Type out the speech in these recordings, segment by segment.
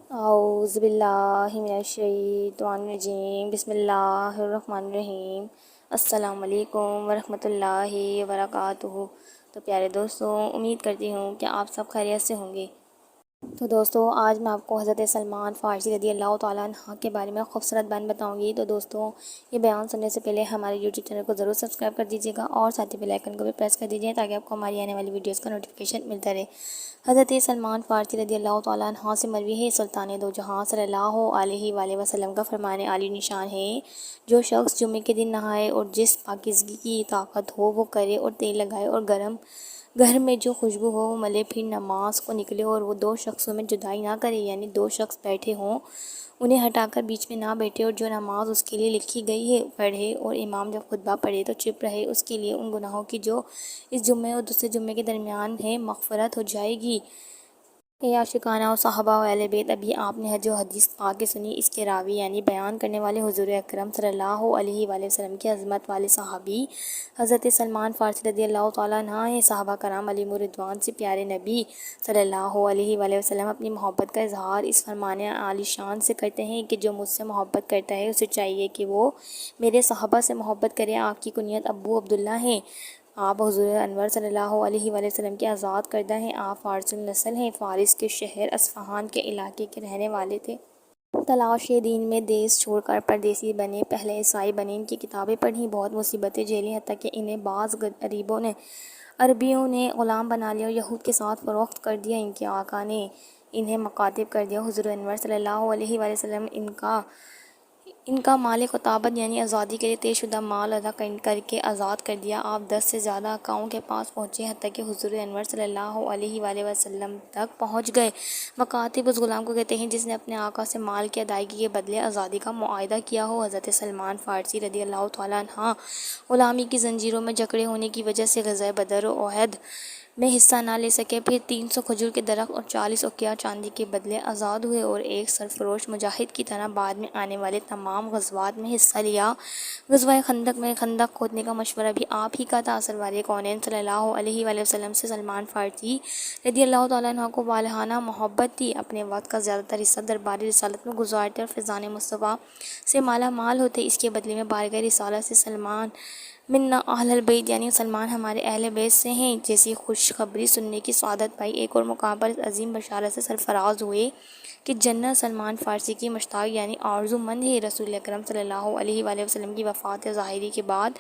اعوذ باللہ من الشیطان الرجیم بسم اللہ الرحمن الرحیم السلام علیکم ورحمۃ اللہ وبرکاتہ۔ تو پیارے دوستوں، امید کرتی ہوں کہ آپ سب خیریت سے ہوں گے۔ تو دوستوں، آج میں آپ کو حضرت سلمان فارسی رضی اللہ تعالیٰ عنہ کے بارے میں خوبصورت بیان بتاؤں گی۔ تو دوستوں، یہ بیان سننے سے پہلے ہمارے یوٹیوب چینل کو ضرور سبسکرائب کر دیجیے گا اور ساتھ ہی بیل آئیکن کو بھی پریس کر دیجیے تاکہ آپ کو ہماری آنے والی ویڈیوز کا نوٹیفیکیشن ملتا رہے۔ حضرت سلمان فارسی رضی اللہ تعالیٰ عنہ سے مروی ہے، سلطان دو جہاں صلی اللہ علیہ وآلہ وسلم کا فرمان عالی نشان ہے، جو شخص جمعے کے دن نہائے اور جس پاکیزگی کی طاقت ہو وہ کرے، اور تیل لگائے اور گھر میں جو خوشبو ہو وہ ملے، پھر نماز کو نکلے اور وہ دو شخصوں میں جدائی نہ کرے، یعنی دو شخص بیٹھے ہوں انہیں ہٹا کر بیچ میں نہ بیٹھے، اور جو نماز اس کے لیے لکھی گئی ہے پڑھے، اور امام جب خطبہ پڑھے تو چپ رہے، اس کے لیے ان گناہوں کی جو اس جمعے اور دوسرے جمعے کے درمیان ہے مغفرت ہو جائے گی۔ اے عاشقانہ اور صحابہ و اہل بیت، ابھی آپ نے جو حدیث پاک سنی، اس کے راوی یعنی بیان کرنے والے حضور اکرم صلی اللہ علیہ وآلہ وسلم کی عظمت والے صحابی حضرت سلمان فارسی رضی اللہ تعالیٰ عنہ ہیں۔ صحابہ کرام علیہم رضوان سے پیارے نبی صلی اللہ علیہ وآلہ وسلم اپنی محبت کا اظہار اس فرمان عالی شان سے کرتے ہیں کہ جو مجھ سے محبت کرتا ہے اسے چاہیے کہ وہ میرے صحابہ سے محبت کرے۔ آپ کی کنیت ابو عبداللہ ہیں۔ آپ حضور انور صلی اللہ علیہ وآلہ وسلم کے آزاد کردہ ہیں۔ آپ فارسی النسل ہیں، فارس کے شہر اصفہان کے علاقے کے رہنے والے تھے۔ تلاش دین میں دیس چھوڑ کر پردیسی بنے، پہلے عیسائی بنے، ان کی کتابیں پڑھیں، بہت مصیبتیں جھیلیں، حتیٰ کہ انہیں بعض عربیوں نے غلام بنا لیا اور یہود کے ساتھ فروخت کر دیا۔ ان کے آقا نے انہیں مکاتب کر دیا۔ حضور انور صلی اللہ علیہ وآلہ وسلم ان کا مال خطابت یعنی آزادی کے لیے طے شدہ مال ادا کر کے آزاد کر دیا۔ آپ 10 سے زیادہ آقاؤں کے پاس پہنچے، حتیٰ کہ حضور انور صلی اللہ علیہ وآلہ وسلم تک پہنچ گئے۔ مکاتب اس غلام کو کہتے ہیں جس نے اپنے آقا سے مال کی ادائیگی کے بدلے آزادی کا معاہدہ کیا ہو۔ حضرت سلمان فارسی رضی اللہ تعالیٰ عنہ غلامی کی زنجیروں میں جکڑے ہونے کی وجہ سے غزوہ بدر و احد میں حصہ نہ لے سکے، پھر 300 کھجور کے درخت اور 40 اوقیہ چاندی کے بدلے آزاد ہوئے، اور ایک سرفروش مجاہد کی طرح بعد میں آنے والے تمام غزوات میں حصہ لیا۔ غزوہ خندق میں خندق کھودنے کا مشورہ بھی آپ ہی کا تھا۔ سرور کونین صلی اللہ علیہ وآلہ وسلم سے سلمان فارسی رضی اللہ تعالیٰ عنہ کو والہانہ محبت تھی۔ اپنے وقت کا زیادہ تر حصہ دربار رسالت میں گزارتے اور فیضان مصطفیٰ سے مالا مال ہوتے۔ اس کے بدلے میں بارگاہ رسالت سے سلمان منا اہل البیت یعنی سلمان ہمارے اہل بیت سے ہیں جیسی خوشخبری سننے کی سعادت پائی۔ ایک اور مقام پر اس عظیم بشارت سے سرفراز ہوئے کہ جنت سلمان فارسی کی مشتاق یعنی آرزو مند ہے۔ رسول اکرم صلی اللہ علیہ وآلہ وسلم کی وفات ظاہری کے بعد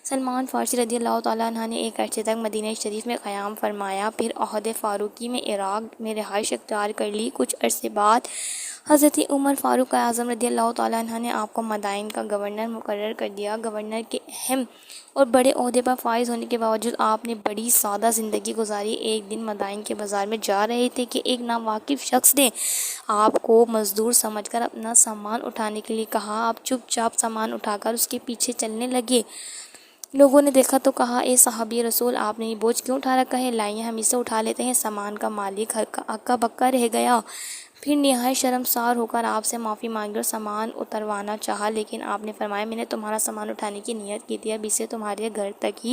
سلمان فارسی رضی اللہ تعالیٰ عنہ نے ایک عرصے تک مدینہ شریف میں قیام فرمایا، پھر عہد فاروقی میں عراق میں رہائش اختیار کر لی۔ کچھ عرصے بعد حضرت عمر فاروق اعظم رضی اللہ تعالیٰ عنہ نے آپ کو مدائن کا گورنر مقرر کر دیا۔ گورنر کے اہم اور بڑے عہدے پر فائز ہونے کے باوجود آپ نے بڑی سادہ زندگی گزاری۔ ایک دن مدائن کے بازار میں جا رہے تھے کہ ایک ناواقف شخص نے آپ کو مزدور سمجھ کر اپنا سامان اٹھانے کے لیے کہا۔ آپ چپ چاپ سامان اٹھا کر اس کے پیچھے چلنے لگے۔ لوگوں نے دیکھا تو کہا، اے صحابی رسول، آپ نے یہ بوجھ کیوں اٹھا رکھا ہے؟ لائیے ہم اسے اٹھا لیتے ہیں۔ سامان کا مالک ہکا بکا رہ گیا، پھر نہایت شرمسار ہو کر آپ سے معافی مانگی اور سامان اتروانا چاہا، لیکن آپ نے فرمایا، میں نے تمہارا سامان اٹھانے کی نیت کی تھی، اب اسے تمہارے گھر تک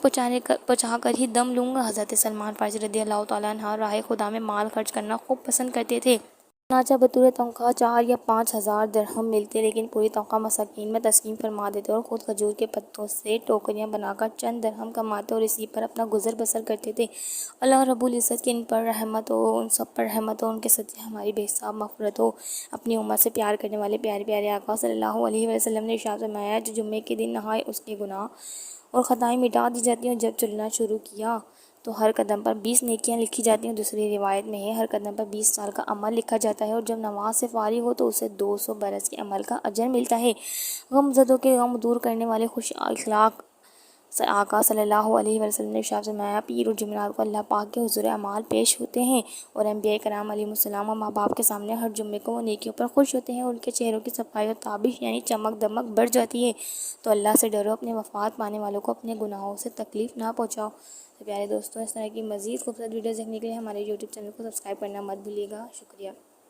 پہنچا کر ہی دم لوں گا۔ حضرت سلمان فارسی رضی اللہ تعالیٰ عنہ راہ خدا میں مال خرچ کرنا خوب پسند کرتے تھے۔ چنانچہ بطور تنخواہ 4 یا 5 ہزار درہم ملتے، لیکن پوری تنخواہ مساکین میں تقسیم فرما دیتے اور خود کھجور کے پتوں سے ٹوکریاں بنا کر چند درہم کماتے اور اسی پر اپنا گزر بسر کرتے تھے۔ اللہ رب العزت کی ان پر رحمت ہو، ان سب پر رحمت ہو، ان کے صدقے ہماری بے حساب مغفرت ہو۔ اپنی امت سے پیار کرنے والے پیارے پیارے آقا صلی اللہ علیہ وسلم نے ارشاد فرمایا، جو جمعے کے دن نہائے اس کے گناہ اور خطائیں مٹا دی جاتی ہیں، اور جب چلنا شروع کیا تو ہر قدم پر 20 نیکیاں لکھی جاتی ہیں۔ دوسری روایت میں ہے ہر قدم پر 20 سال کا عمل لکھا جاتا ہے، اور جب نماز سے فارغ ہو تو اسے 200 برس کے عمل کا اجر ملتا ہے۔ غم زدوں کے غم دور کرنے والے خوش اخلاق آقا صلی اللہ علیہ وسلم نے ارشاد فرمایا، پیر اور جمعرات کو اللہ پاک کے حضور اعمال پیش ہوتے ہیں، اور انبیاء کرام علیہم السلام اور ماں باپ کے سامنے ہر جمعے کو وہ نیکیوں پر خوش ہوتے ہیں، اور ان کے چہروں کی صفائی اور تابش یعنی چمک دمک بڑھ جاتی ہے۔ تو اللہ سے ڈرو، اپنے وفات پانے والوں کو اپنے گناہوں سے تکلیف نہ پہنچاؤ۔ تو پیارے دوستوں، اس طرح کی مزید خوبصورت ویڈیوز دیکھنے کے لیے ہمارے یوٹیوب چینل کو سبسکرائب کرنا مت بھولیے گا۔ شکریہ۔